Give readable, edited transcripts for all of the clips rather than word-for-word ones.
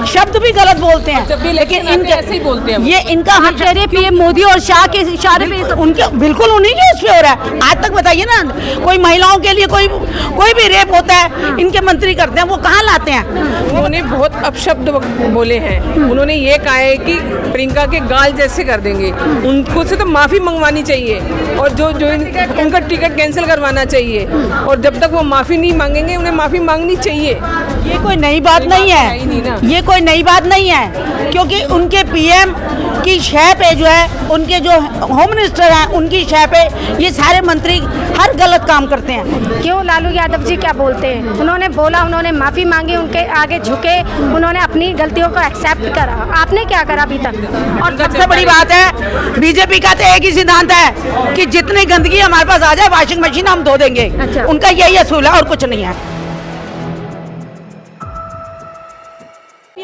शब्द भी गलत बोलते हैं, लेकिन इनके ऐसे ही बोलते हैं ये इनका हम कह रहे पीएम मोदी और शाह के इशारे पे उनके बिल्कुल उन्हीं के उस पे हो रहा है। आज तक बताइए ना, कोई महिलाओं के लिए कोई भी रेप होता है, इनके मंत्री करते हैं, वो कहाँ लाते हैं? उन्होंने बहुत अपशब्द बोले हैं। उन्होंने ये कहा है कि प्रियंका के गाल जैसे कर देंगे, उनको से तो माफ़ी मंगवानी चाहिए और जो उनका टिकट कैंसिल करवाना चाहिए, और जब तक वो माफ़ी नहीं मांगेंगे उन्हें माफ़ी मांगनी चाहिए। ये कोई नई बात नहीं है, ये कोई नई बात नहीं है, क्योंकि उनके पीएम की शय पे जो है, उनके जो होम मिनिस्टर हैं उनकी शय पे ये सारे मंत्री हर गलत काम करते हैं। क्यों लालू यादव जी क्या बोलते हैं? उन्होंने बोला, उन्होंने माफ़ी मांगी, उनके आगे झुके, उन्होंने अपनी गलतियों को एक्सेप्ट करा। आपने क्या करा अभी तक? और सबसे बड़ी बात है, बीजेपी का तो एक ही सिद्धांत है कि जितनी गंदगी हमारे पास आ जाए वॉशिंग मशीन हम धो देंगे। अच्छा। उनका यही असूल है और कुछ नहीं है।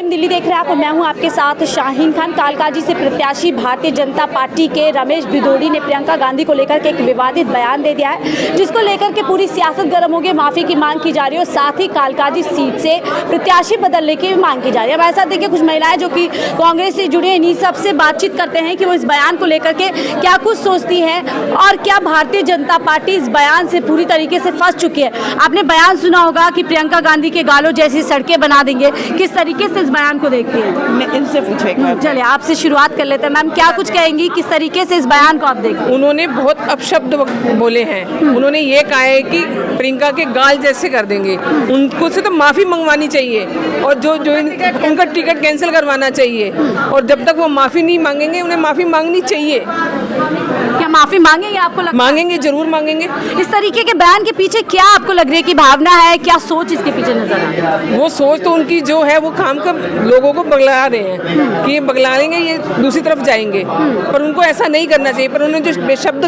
दिल्ली देख रहे हैं आप, मैं हूं आपके साथ शाहीन खान। कालकाजी से प्रत्याशी भारतीय जनता पार्टी के रमेश भिदोड़ी ने प्रियंका गांधी को लेकर के एक विवादित बयान दे दिया है, जिसको लेकर के पूरी सियासत गर्म हो गई। माफी की मांग की जा रही है और साथ ही कालकाजी सीट से प्रत्याशी बदलने की भी मांग की जा रही है। हमारे साथ देखिए कुछ महिलाएं जो कि कांग्रेस से जुड़ी हैं, इन्हीं सबसे बातचीत करते हैं कि वो इस बयान को लेकर के क्या कुछ सोचती है और क्या भारतीय जनता पार्टी इस बयान से पूरी तरीके से फंस चुकी है। आपने बयान सुना होगा कि प्रियंका गांधी के गालों जैसी सड़कें बना देंगे, किस तरीके से इस बयान को देखती है? इनसे पूछेगा। चलिए आपसे शुरुआत कर लेते हैं। मैम, क्या कुछ कहेंगी, किस तरीके से इस बयान को आप देखते हैं? उन्होंने बहुत अपशब्द बोले हैं। उन्होंने ये कहा है कि प्रियंका के गाल जैसे कर देंगे, उनको से तो माफ़ी मंगवानी चाहिए और जो उनका टिकट कैंसिल करवाना चाहिए, और जब तक वो माफ़ी नहीं मांगेंगे उन्हें माफ़ी मांगनी चाहिए। क्या माफी मांगेंगे? आपको लगता है? मांगेंगे, जरूर मांगेंगे। इस तरीके के बयान के पीछे क्या आपको लग रही है कि भावना है, क्या सोच इसके पीछे नजर आ रही है? वो सोच तो उनकी जो है वो काम कर लोगों को बगला रहे हैं कि ये बगला लेंगे, ये दूसरी तरफ जाएंगे, पर उनको ऐसा नहीं करना चाहिए। पर उन्होंने जो बेशब्द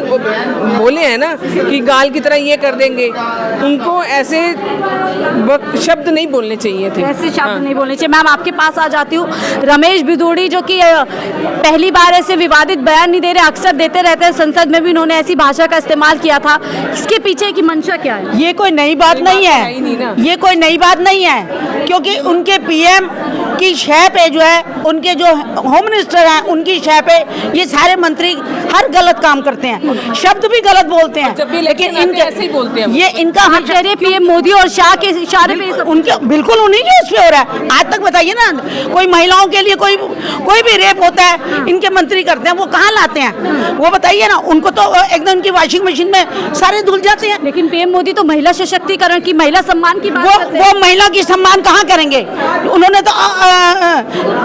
बोले हैं ना कि गाल की तरह ये कर देंगे, उनको ऐसे शब्द नहीं बोलने चाहिए थे। ऐसे शब्द नहीं बोलने चाहिए। मैम, आपके पास आ जाती हूँ। रमेश भिदोड़ी जो कि पहली बार ऐसे विवादित बयान नहीं दे रहे, अक्सर देते रहते हैं, संसद में भी उन्होंने ऐसी भाषा का इस्तेमाल किया था। इसके पीछे की मंशा क्या है? ये कोई नई बात नहीं है, ये कोई नई बात नहीं है, क्योंकि उनके पीएम की शय पे जो है, उनके जो होम मिनिस्टर हैं उनकी शय पे ये सारे मंत्री हर गलत काम करते हैं, शब्द भी गलत बोलते हैं, लेकिन इनके ऐसे ही बोलते हैं। ये इनका हम कह रहे पीएम मोदी और शाह के इशारे पे उनके बिल्कुल उन्हीं के उस पे हो रहा है। आज तक बताइए ना, कोई महिलाओं के लिए कोई भी रेप होता है, इनके मंत्री करते हैं, वो कहाँ लाते हैं? वो बताइए ना। उनको तो एकदम उनकी वॉशिंग मशीन में सारे धुल जाते हैं। लेकिन पीएम मोदी तो महिला सशक्तिकरण की, महिला सम्मान की बात करते हैं। वो महिला की सम्मान कहाँ करेंगे? उन्होंने तो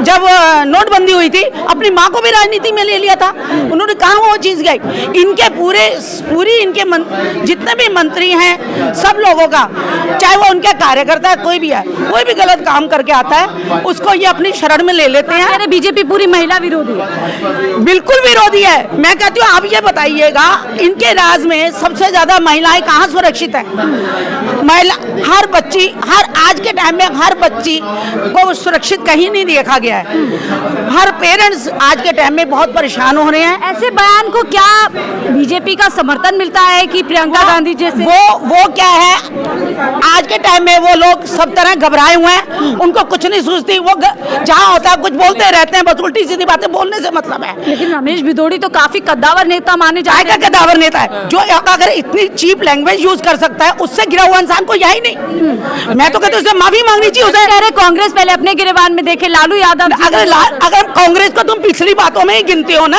जब नोटबंदी हुई थी अपनी माँ को भी राजनीति में ले लिया था, उन्होंने कहाँ वो चीज़ गई? इनके पूरी इनके जितने भी मंत्री हैं सब लोगों का, चाहे वो उनके कार्यकर्ता है, कोई भी है, कोई भी गलत काम करके आता है उसको ये अपनी शरण में ले लेते हैं। अरे बीजेपी पूरी महिला विरोधी है। बिल्कुल विरोधी है। मैं कहती हूँ आप ये बताइएगा, इनके राज में सबसे ज्यादा महिलाएं कहाँ सुरक्षित है? महिला हर बच्ची, आज के टाइम में हर बच्ची को सुरक्षित कहीं नहीं देखा गया है। हर पेरेंट्स आज के टाइम में बहुत परेशान हो रहे हैं। ऐसे बयान को क्या बीजेपी का समर्थन मिलता है कि प्रियंका गांधी जैसे? वो क्या है, आज के टाइम में वो लोग सब तरह घबराए हुए हैं, उनको कुछ नहीं सूझती। वो जहाँ होता है कुछ बोलते रहते हैं, बस उल्टी सीधी बातें बोलने से मतलब है। लेकिन रमेश भिदोड़ी तो काफी कद्दावर नेता माने जाते हैं। कद्दावर नेता है जो अगर इतनी चीप लैंग्वेज यूज कर सकता है, उससे गिरा हुआ इंसान को यही नहीं। मैं तो कहता हूँ उसे माफी मांगनी चाहिए। उसे कह रहे कांग्रेस पहले अपने गिरेबान में देखे, लालू यादव अगर कांग्रेस को तुम पिछली बातों में ही गिनते हो ना,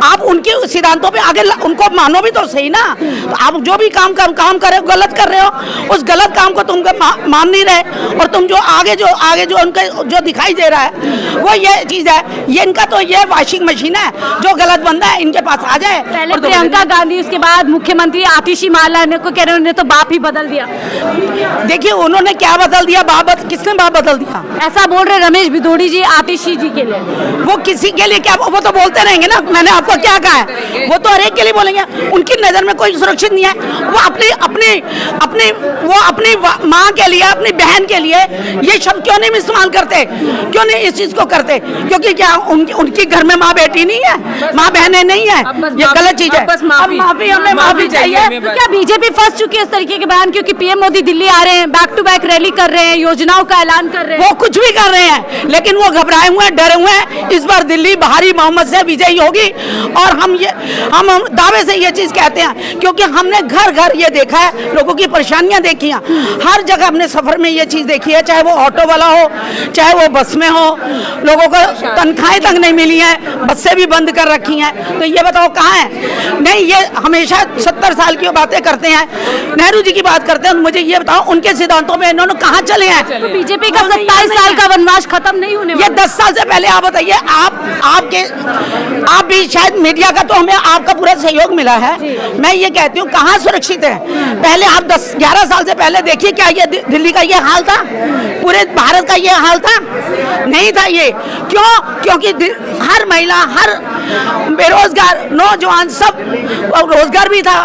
आप उनके सिद्धांतों पे आगे उनको मानो भी तो सही ना। तो आप जो भी काम कर रहे हो, गलत कर रहे हो, उस गलत काम को तुम मान नहीं रहे, और तुम जो आगे जो उनका जो दिखाई दे रहा है वो ये चीज है। ये इनका तो ये वॉशिंग मशीन है, जो गलत बंदा है इनके पास आ जाए। पहले प्रियंका गांधी, उसके बाद मुख्यमंत्री आतिशी मारलेना को कह रहे उन्होंने तो बाप ही बदल दिया। देखिए उन्होंने क्या बदल दिया? किसने बाप बदल दिया? ऐसा बोल रहे रमेश भिदोड़ी जी आतिशी जी के लिए। वो किसी के लिए क्या, वो तो बोलते रहेंगे ना। मैंने आपको क्या कहा है, वो तो हर एक के लिए बोलेंगे। उनकी नजर में कोई सुरक्षित नहीं है। वो अपनी माँ के लिए, अपनी बहन बहन के लिए ये शब्द क्यों नहीं इस्तेमाल करते, क्यों नहीं इस चीज को करते? क्योंकि क्या उनकी घर में माँ बेटी नहीं है, माँ बहनें नहीं है? ये गलत चीज है। अब माफी, हमें माफी चाहिए। तो क्या बीजेपी फंस चुकी है इस तरीके के बयान, क्योंकि पीएम मोदी दिल्ली आ रहे हैं, बैक टू बैक रैली कर रहे हैं, योजनाओं का ऐलान कर रहे हैं? वो कुछ भी कर रहे हैं, लेकिन वो घबराए हुए हैं, डरे हुए हैं। इस बार दिल्ली भारी बहुमत से विजयी होगी और हम दावे से ये चीज कहते हैं, क्योंकि हमने घर घर ये देखा है, लोगों की परेशानियां देखी हैं, हर जगह हमने सफर में ये चीज देखी है, चाहे वो ऑटो वाला हो, चाहे वो बस में हो, लोगों को तनख्वाहें तक नहीं मिली हैं, बसें भी बंद कर रखी हैं। तो ये बताओ कहाँ है? नहीं, ये हमेशा 70 साल की बातें करते हैं, नेहरू जी की बात करते हैं। मुझे ये बताओ, उनके सिद्धांतों में इन्होंने कहाँ चले हैं? तो बीजेपी का 27 साल का वनवास खत्म नहीं होने ये वाला? 10 साल से पहले आप बताइए, आप भी शायद मीडिया का तो हमें आपका पूरा सहयोग मिला है। मैं ये कहती हूँ, कहाँ सुरक्षित है? पहले आप 10-11 साल से पहले देखिए, क्या ये दिल्ली का ये हाल था? पूरे भारत का ये हाल था? नहीं था ये। क्यों? क्योंकि हर महिला, हर बेरोजगार नौजवान, सब रोजगार भी था,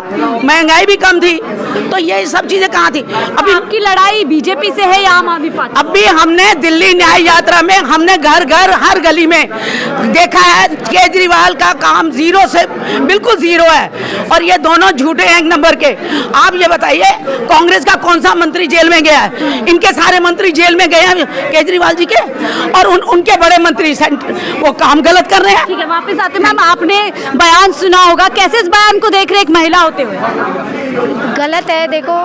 महंगाई भी कम थी। तो ये सब चीजें कहाँ थी? अभी आपकी लड़ाई बीजेपी से है या आम आदमी पार्टी? अभी हमने दिल्ली न्याय यात्रा में हमने घर घर हर गली में देखा है, केजरीवाल का काम जीरो से बिल्कुल जीरो है, और ये दोनों झूठे हैं एक नंबर के। आप ये बताइए, कांग्रेस का कौन सा मंत्री जेल में गया है? इनके सारे मंत्री जेल में गए हैं केजरीवाल जी के, और उनके बड़े मंत्री वो काम गलत कर रहे हैं। ठीक है, वापस आते हैं। मैम, आपने बयान सुना होगा, कैसे इस बयान को देख रहे एक महिला होते हुए? गलत है। देखो,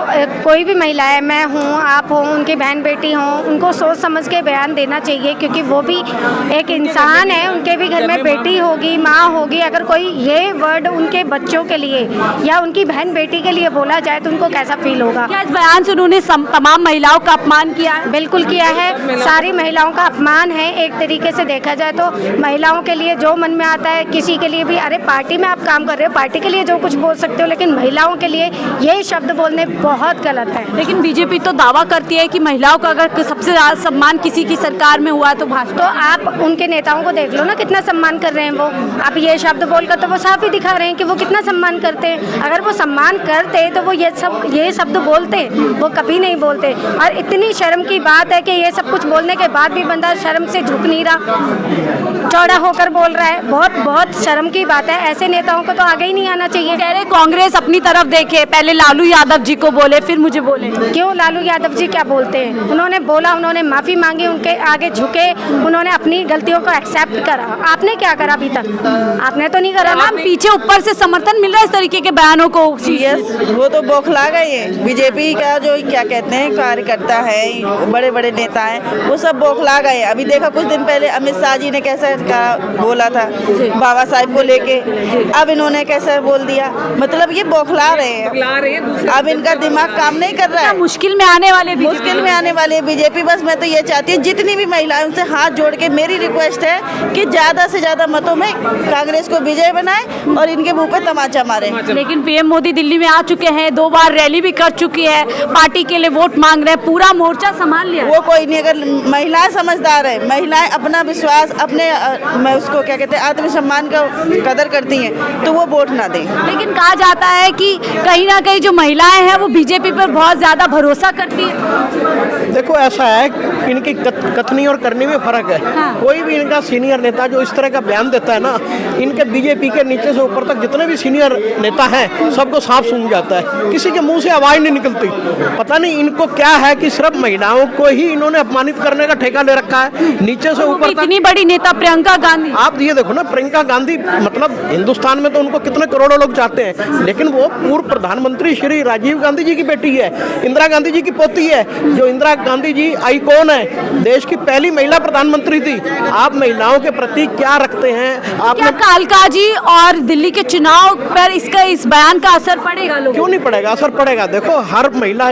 कोई भी महिला है, मैं हूँ, आप हो, उनकी बहन बेटी हो, उनको सोच समझ के बयान देना चाहिए, क्योंकि वो भी एक इंसान है, उनके भी घर में बेटी होगी, माँ होगी। अगर कोई ये वर्ड उनके बच्चों के लिए या उनकी बहन बेटी के लिए बोला जाए तो उनको कैसा फील होगा? क्या इस बयान से उन्होंने तमाम महिलाओं का अपमान किया है? बिल्कुल किया है, सारी महिलाओं का अपमान है। एक तरीके से देखा जाए तो महिलाओं के लिए जो मन में आता है, किसी के लिए भी, अरे पार्टी में आप काम कर रहे हो, पार्टी के लिए जो कुछ बोल सकते हो, लेकिन महिलाओं के लिए ये शब्द बोलने बहुत गलत है। लेकिन बीजेपी तो दावा करती है कि महिलाओं का अगर सबसे ज्यादा सम्मान किसी की सरकार में हुआ तो भाजपा। तो आप उनके नेताओं को देख लो ना, कितना सम्मान कर रहे हैं वो। अब ये शब्द बोलकर तो वो साफ ही दिखा रहे हैं कि वो कितना सम्मान करते हैं। अगर वो सम्मान करते तो वो ये शब्द बोलते, वो कभी नहीं बोलते। और इतनी शर्म की बात है कि ये सब कुछ बोलने के बाद भी बंदा शर्म से झुक नहीं रहा, चौड़ा होकर बोल रहा है। बहुत बहुत शर्म की बात है। ऐसे नेताओं को तो आगे ही नहीं आना चाहिए। कह रहे कांग्रेस अपनी तरफ देखे, पहले लालू यादव जी को बोले, फिर मुझे बोले। क्यों लालू यादव जी क्या बोलते हैं? उन्होंने बोला, उन्होंने माफी मांगी, उनके आगे झुके, उन्होंने अपनी गलतियों को एक्सेप्ट करा। आपने क्या करा अभी तक? आपने तो नहीं करा ना। पीछे ऊपर से समर्थन मिल रहा है इस तरीके के बयानों को? यस, वो तो बौखला गए हैं। बीजेपी का जो क्या कहते हैं कार्यकर्ता है, बड़े बड़े नेता हैं, वो सब बौखला गए। अभी देखा कुछ दिन पहले अमित शाह जी ने कैसा बोला था बाबा साहब को लेके, अब इन्होंने कैसा बोल दिया। मतलब ये बौखला रहे हैं, अब इनका दिमाग काम नहीं कर रहा है। मुश्किल में आने वाले बीजेपी। बस मैं तो ये चाहती हूँ, जितनी भी महिलाएं, उनसे हाथ जोड़ के मेरी रिक्वेस्ट है कि ज्यादा से ज्यादा मतों में कांग्रेस को विजय बनाए और इनके मुंह पे तमाचा मारे। लेकिन पीएम मोदी दिल्ली में आ चुके हैं, 2 बार रैली भी कर चुकी है, पार्टी के लिए वोट मांग रहे हैं, पूरा मोर्चा संभाल लिया। वो कोई नहीं, अगर महिलाएं समझदार है, महिलाएं अपना विश्वास, अपने उसको क्या कहते हैं आत्मसम्मान का कदर करती हैं, तो वो वोट ना दें। लेकिन कहा जाता है कि कहीं ना कहीं जो महिलाएं हैं वो बीजेपी पर बहुत ज्यादा भरोसा करती है। देखो, ऐसा है, इनकी कथनी और करनी में फर्क है। हाँ। कोई भी इनका सीनियर नेता जो इस तरह का बयान देता है ना, इनके बीजेपी के नीचे से ऊपर तक जितने भी सीनियर नेता हैं, सबको सांप सूंघ जाता है, किसी के मुंह से आवाज नहीं निकलती। पता नहीं इनको क्या है कि सिर्फ महिलाओं को ही इन्होंने अपमानित करने का ठेका ले रखा है, नीचे से ऊपर तक। इतनी बड़ी नेता प्रियंका गांधी, आप ये देखो ना, प्रियंका गांधी, मतलब हिंदुस्तान में तो उनको कितने करोड़ों लोग चाहते हैं, लेकिन वो पूर्व प्रधानमंत्री श्री राजीव गांधी जी की बेटी है, इंदिरा गांधी जी की पोती है। जो इंदिरा गांधी जी आइकॉन है, देश की पहली महिला प्रधानमंत्री थी। आप महिलाओं के प्रति क्या रखते हैं? क्या कालका जी और दिल्ली के चुनाव पर इस बयान का असर पड़ेगा? लोग क्यों नहीं पड़ेगा? असर पड़ेगा। देखो, हर महिला,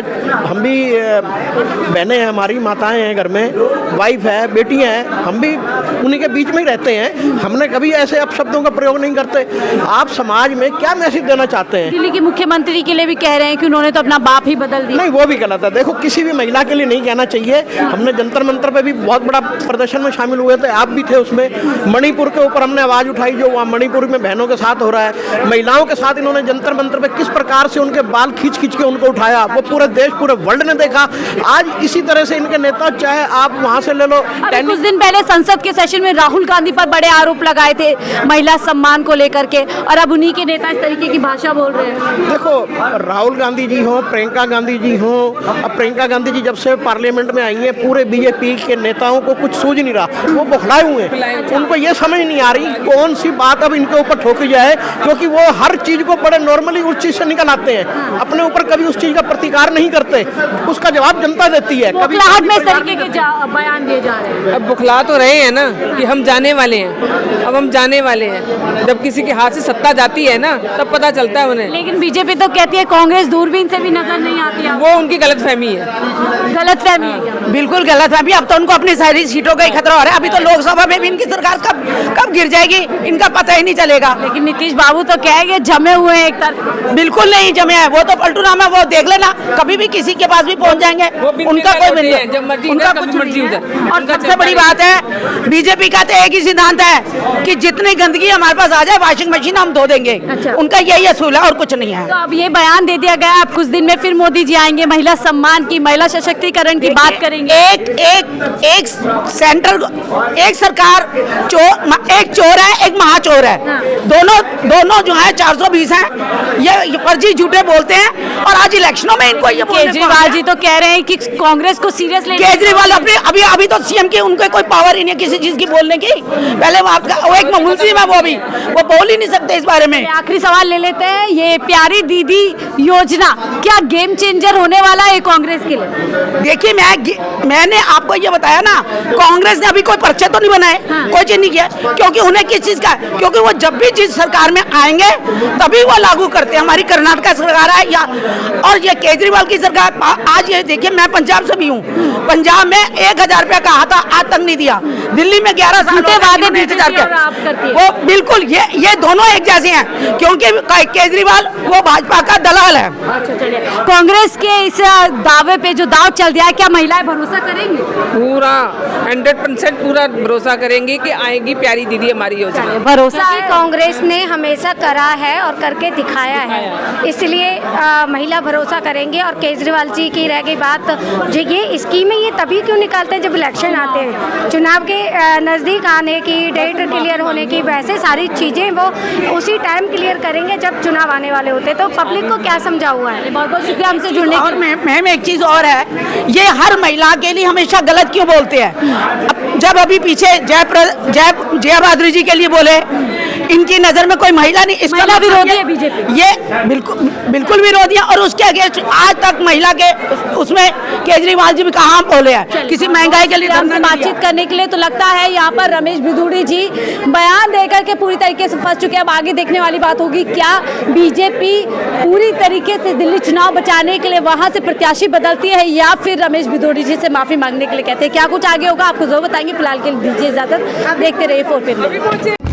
हम भी बहनें हैं, हमारी माताएं हैं, घर में वाइफ है, बेटियां हैं, हम भी उन्हीं के बीच में ही रहते हैं। हमने कभी ऐसे अपशब्दों का प्रयोग नहीं करते। आप समाज में क्या मैसेज देना चाहते हैं? दिल्ली की मुख्यमंत्री बेटी के लिए भी कह रहे हैं कि उन्होंने तो अपना बाप ही बदल दिया। नहीं, वो भी गलत है। देखो, किसी भी महिला के लिए नहीं कहना चाहिए। हमने जंतर मंतर पे भी बहुत बड़ा प्रदर्शन में शामिल हुए थे, आप भी थे उसमें। मणिपुर के ऊपर हमने आवाज़ उठाई, जो वहाँ मणिपुर में बहनों के साथ हो रहा है। महिलाओं के साथ इन्होंने जंतर मंतर पे किस प्रकार से उनके बाल खींच खींच के उनको उठाया, वो पूरे देश, पूरे वर्ल्ड ने देखा। आज इसी तरह से इनके नेता, चाहे आप वहाँ से ले लो, अभी कुछ दिन पहले संसद के सेशन में राहुल गांधी पर बड़े आरोप लगाए थे महिला सम्मान को लेकर के, और अब उन्हीं के नेता इस तरीके की भाषा बोल रहे हैं। देखो, राहुल गांधी जी हो, प्रियंका गांधी जी हो, अब प्रियंका गांधी जी जब से पार्लियामेंट में आई हैं, पूरे बीजेपी के नेताओं को कुछ सूझ नहीं रहा, वो बौखलाए हुए हैं। उनको ये समझ नहीं आ रही कौन सी बात अब इनके ऊपर ठोकी जाए, क्योंकि वो हर चीज को बड़े नॉर्मली उस चीज से निकल आते हैं, अपने ऊपर कभी उस चीज का प्रतिकार नहीं करते, उसका जवाब जनता देती है। कभी में इस तरीके के बयान दिए जा रहे हैं। अब बुखला तो रहे हैं ना कि हम जाने वाले हैं, अब हम जाने वाले हैं। जब किसी के हाथ से सत्ता जाती है ना, तब पता चलता है उन्हें। लेकिन बीजेपी तो कहती है कांग्रेस दूरबीन से भी नजर नहीं आती है। वो उनकी गलतफहमी है। गलतफहमी है क्या? बिल्कुल गलत है। अभी अब तो उनको अपनी सारी सीटों का ही खतरा हो रहा है। अभी तो लोकसभा में भी इनकी सरकार कब गिर जाएगी, इनका पता ही नहीं चलेगा। लेकिन नीतीश बाबू तो कहेंगे जमे हुए हैं एक तरफ। बिल्कुल नहीं जमे हैं, वो तो पलटू नाम है, वो देख लेना, कभी भी किसी के पास भी पहुंच जाएंगे, उनका कोई होते हैं, जब मर्जी उनका इधर, कुछ कभी मर्जी नहीं है। उधर। और उनका सबसे चलता बड़ी बात है, बीजेपी का तो एक ही सिद्धांत है कि जितनी गंदगी हमारे पास आ जाए, वॉशिंग मशीन हम धो देंगे। अच्छा। उनका यही असूल है और कुछ नहीं है। तो अब ये बयान दे दिया गया, अब कुछ दिन में फिर मोदी जी आएंगे, महिला सम्मान की, महिला सशक्तिकरण की बात करेंगे। एक सेंट्रल, एक सरकार एक चोर है, एक महाचोर है। हाँ। दोनों जो है 420 हैं, ये फर्जी झूठे बोलते हैं। और आज इलेक्शनों में इनको ये बोलने को केजरीवाल जी तो कह रहे हैं कि कांग्रेस को सीरियस लेना। केजरीवाल अपने अभी तो सीएम की, उनको कोई पावर ही नहीं है किसी चीज की बोलने की। पहले वो एक मुलजिम है, वो बोल ही नहीं सकते इस बारे में। आखिरी सवाल ले लेते हैं, ये प्यारी दीदी योजना क्या गेम चेंजर होने वाला है कांग्रेस के लिए? देखिए, मैंने आपको ये बताया ना, कांग्रेस ने अभी कोई पर्चे तो नहीं बनाए। हाँ। कोई चीज नहीं किया, क्योंकि उन्हें किस चीज का, क्योंकि वो जब भी जिस सरकार में आएंगे तभी वो लागू करते हैं। हमारी कर्नाटक सरकार है या और ये केजरीवाल की सरकार। आज ये देखिए, मैं पंजाब से भी हूँ, पंजाब में 1000 रुपया कहा था, आज तक नहीं दिया। दिल्ली में 11 साल झूठे वादे बीजेपी 1000 और आप करती है। वो बिल्कुल ये दोनों एक जैसे हैं, क्योंकि केजरीवाल वो भाजपा का दलाल है। अच्छा, चलिए, कांग्रेस के इस दावे पे जो दाव चल दिया है, क्या महिलाएं भरोसा करेंगी? पूरा 100% पूरा भरोसा करेंगे कि आएगी प्यारी दीदी हमारी योजना। भरोसा कि कांग्रेस ने हमेशा करा है और करके दिखाया है, इसलिए महिला भरोसा करेंगे। और केजरीवाल जी की रह गई बात, जो ये स्कीमें ये तभी क्यों निकालते हैं जब इलेक्शन आते हैं, चुनाव के नज़दीक आने की, डेट क्लियर होने की, वैसे सारी चीज़ें वो उसी टाइम क्लियर करेंगे जब चुनाव आने वाले होते हैं। तो पब्लिक को क्या समझा हुआ है। बहुत बहुत शुक्रिया हमसे जुड़ने और मैम एक चीज और है, ये हर महिला के लिए हमेशा गलत क्यों बोलते हैं? जब अभी पीछे जया बहादुरी जी के लिए बोले, इनकी नजर में कोई महिला नहीं, इसका महिला मतलब विरोधी है बीजेपी। ये बिल्कुल विरोधी है। और उसके अगेंस्ट आज तक महिला के उसमें केजरीवाल जी भी कहाँ बोले हैं किसी महंगाई के लिए हमसे धरना नहीं दिया। बातचीत करने के लिए। तो लगता है यहाँ पर रमेश भिदुड़ी जी बयान देकर के पूरी तरीके से फंस चुके हैं। अब आगे देखने वाली बात होगी, क्या बीजेपी पूरी तरीके से दिल्ली चुनाव बचाने के लिए वहां से प्रत्याशी बदलती है, या फिर रमेश भिदुड़ी जी से माफी मांगने के लिए कहते हैं। क्या कुछ आगे होगा आपको जरूर बताएंगे। फिलहाल के लिए दीजिए इजाजत, देखते रहिए 4 पे।